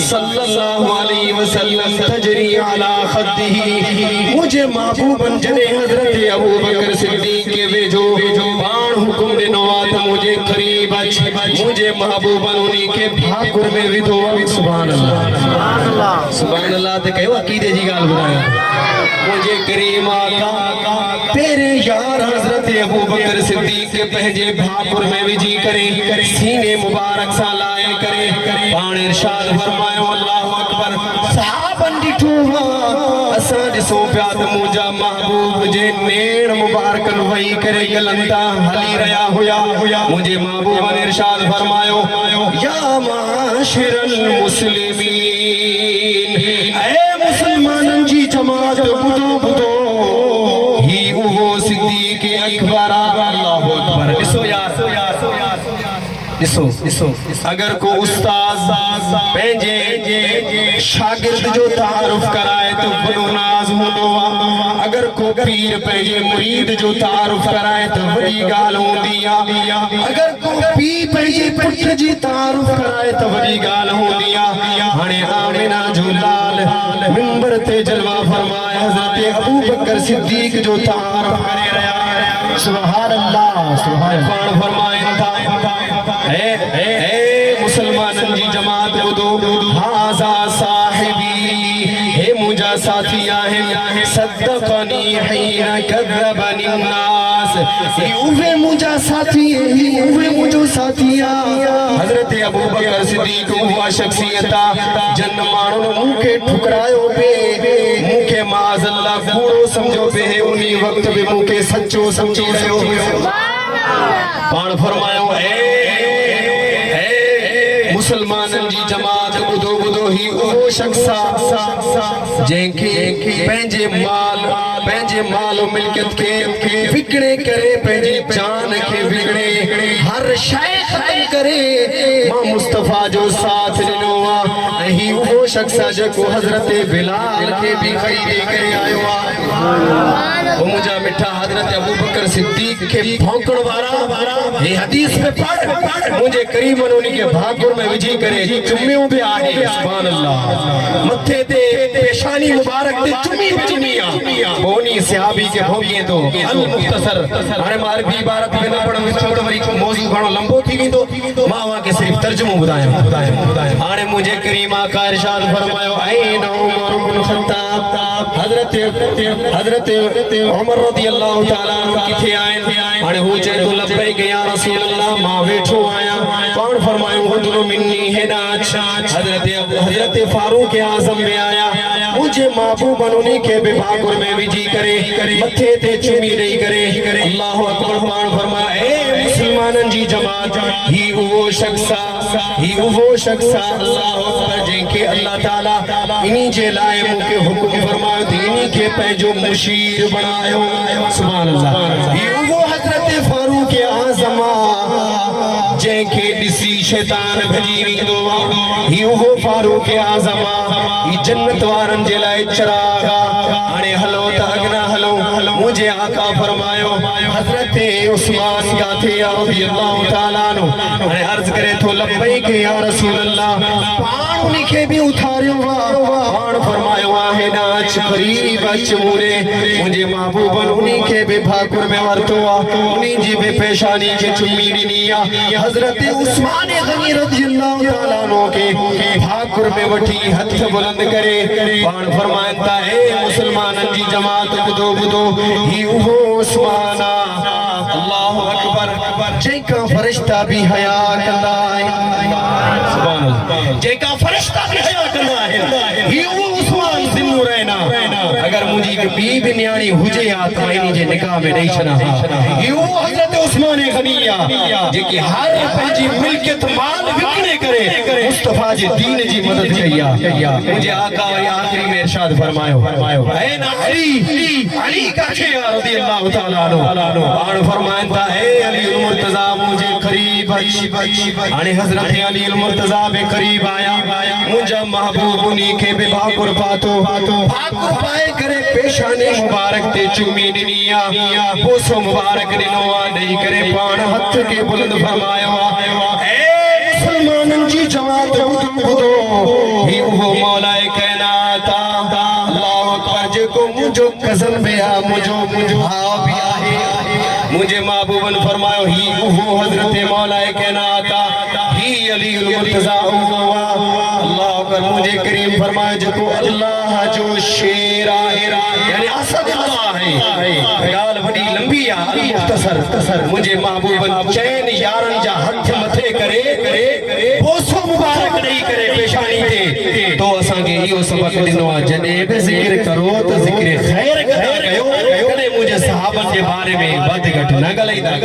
صلی اللہ علیہ وسلم تجری علی خدہ مجھے محبوباً جنے حضرت ابو بکر صدیق کے ویجو پان حکم نے نوات مجھے قریب اچ مجھے محبوباً انہی کے بھاکر میں ودھو سبحان اللہ سبحان اللہ تے کہو عقیدے جی گال بنایا مجھے کریم آقا تیرے یار حضرت ابو بکر صدیق کے پہجے بھاکر میں وجی کرے سینے مبارک سا لائے کرے پان ارشاد فرمائے اللہ اکبر صحابن ڈٹھو اساں جسو پیاد مجھا محبوب جے نیڑ مبارکن وہی کرے گلنتا حلی ریا ہویا مجھے محبوبن ارشاد فرمائے یا معاشر المسلمین اے مسلمانن جی جماعت بدو بدو ہی وہ صدیق اکبر اللہ اکبر اسو یار اسو اگر کو استاذ پہنجے شاگرد جو تعارف کرائے تو بڑو ناز ہوں اگر کو پیر پہنجے مرید جو تعارف کرائے تو بڑی گال ہوں دیا اگر کو پی پہنجے پٹھ جی تعارف کرائے تو بڑی گال ہوں دیا ہنے آمینہ جو لال منبر تے جلوہ فرمائے حضرت ابو بکر صدیق جو تعارف کرے رہا سبحان اللہ سبحان اللہ فرمائے اے مسلمانن جی جماعت بدو ہازا صاحبی ہے مجھا ساتھی آہن صدقنی حین کذبنی الناس اوہ مجھا ساتھی ہے اوہ مجھو ساتھی حضرت ابو بکر صدیق ہوا شخصیتا جن مانو منہ کے ٹھکرائیو پہ منہ کے معاذ اللہ گوڑو سمجھو پہ ہے انہی وقت بھی منہ کے سچو سمجھو رہے ہو پان فرمائیو مسلمانن جی جماعت بدو بدو ہی او شخصا جن کے پہنجے مال و ملکت کے فکرے کرے پہنجے جان کے بگڑے ہر شے ختم کرے ماں مصطفیٰ جو ساتھ لنوا نہیں وہ شخصا جو حضرت بلال کے بھی خیدے کرے آئے وہ مجھا مٹھا حضرت ابو بکر صدیق کے بھونکڑ وارا یہ حدیث میں پڑھ مجھے قریباً انہی کے بھاگر میں وجی کرے چمیوں بھی آئے سبحان اللہ متھے تے پیشانی مبارک تے چمیاں بونی صحابی کے بھونگیں تو المختصر ہمارے معرفی عبارت میں نہ پڑھا چھوڑ وری موضوع گھڑو لمبو تھی بھی تو ماں وہاں کے صرف ترجمہ بتائیں آنے مجھے کریم آقا ارشاد فرمائے این عمر بن خطاب حضرت عمر رضی اللہ تعالیٰ عنہ کی تھے آئیں آنے ہو چاہے تو لبائی گیا رسول اللہ ماں بیٹھو آیا کون فرمائے حضر منی ہے ناچ حضرت فاروق اعظم میں آیا مجھے محبوباً انہی کے بے بھاگر میں بھی جی کرے متھے تے چمی نہیں کرے اللہ اکبر فرمائے اے مسلمانن جی جماعت ہی وہ شخصا اللہ اکبر جن کے اللہ تعالیٰ انہی جے لائے مو کے حکم فرمائے انہی کے پہجو مشیر بنائے سبحان اللہ ہی وہ حضرت فاروق اعظم جن کے دسی شیطان بھجی دعا ہی وہ فاروق اعظم ہی جنت وارن جلائے چراغا آنے ہلو تاگنا ہلو مجھے آقا فرمائیو حضرت عثمان کا تھے رضی اللہ تعالیٰ عنہ آنے عرض کرے تو لبیک یا رسول اللہ پان انہی کے بھی اتھاریو پان فرمائیو آہے ناچ قریب اچ مورے مجھے محبوباً انہی کے بے بھاکر میں ورتوا انہی جی بے پیشانی کے چمی دنیا حضرت عثمان غنی رضی اللہ تعالیٰ عنہ کے بھاکر میں وٹھی ہتھ بلند کرے پان فرمائتا اے مسلمانن جی جماعت بدو بدو ہی وہ عثمانہ اللہ اکبر جے کا فرشتہ بھی حیا کرنا ہے سبحان اللہ جے کا فرشتہ بھی حیا کرنا ہے ہی وہ عثمان زندو رہنا اگر مجھے بی بنیانی ہوجے آتا انہی جے نکاح میں نہیں چھنا ہی وہ حضرت عثمان غنیہ جے کہ ہر پہنجی ملکت مال وکنے کرے مصطفیٰ جی دین جی مدد کیا مجھے آقا و آخری میں ارشاد فرمائیو اے نا علی کا چھیا رضی اللہ تعالیٰ عنہ آن فرمائنتا اے علی المرتضی مجھے قریب آنے حضرت علی المرتضی بے قریب آیا مجھا محبوب انہی کے بے بھاکر پاتو بھاکر پائے کرے پیشانے مبارک تے چومی دنیا بوسو مبارک دنوا نہیں کرے پان ہتھ کے بلند فرمایا اے مسلمانن جی جماعت بدو ہی وہ مولا کائنات اللہ اکبر جے کو مجھو قسم بیا مجھو ہاں بھی آئے مجھے محبوباً فرماؤ ہی وہ حضرت مولا کائنات ہی علی المرتضی اللہ اکبر مجھے کریم فرماؤ جے کو اللہ جو شیر آئے یعنی اسد اللہ ہے گال بڑی لمبی ہے مختصر مجھے محبوباً چین یارن جا ہتھ متھے کرے بوسو مبارک نہیں کرے پیشانی تے تو اساں کے یہ سبق دنوا جنیب ذکر کرو تو ذکر خیر کدا گئو کدے مجھے صحابہ کے بارے میں ود گھٹ نہ گلئی دا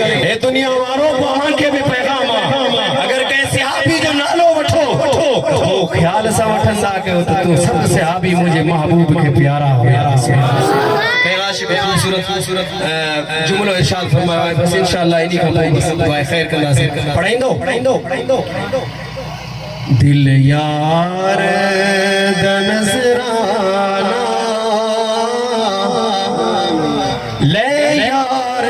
اے دنیا وارو وہاں کے بھی پیغام اگر کہیں صحابی جو نالو وٹھو تو خیال سا وٹھندا کہ تو سب صحابی مجھے محبوب کے پیارا ہویا پیغاشی کو خوبصورت جملہ ارشاد فرمایا بس انشاءاللہ انہی کا دعائے خیر کندہ سے پڑھائیں دو دل یار دا نظرانہ لے یار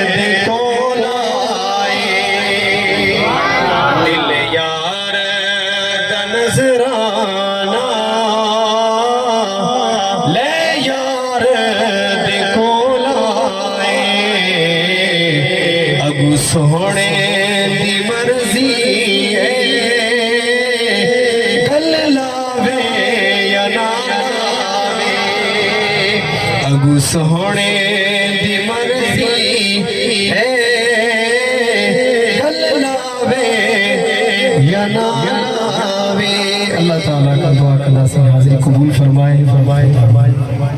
دے کول آئے دل یار دا نظرانہ لے یار دے کول آئے اگو سونے دی مرضی اگو سونے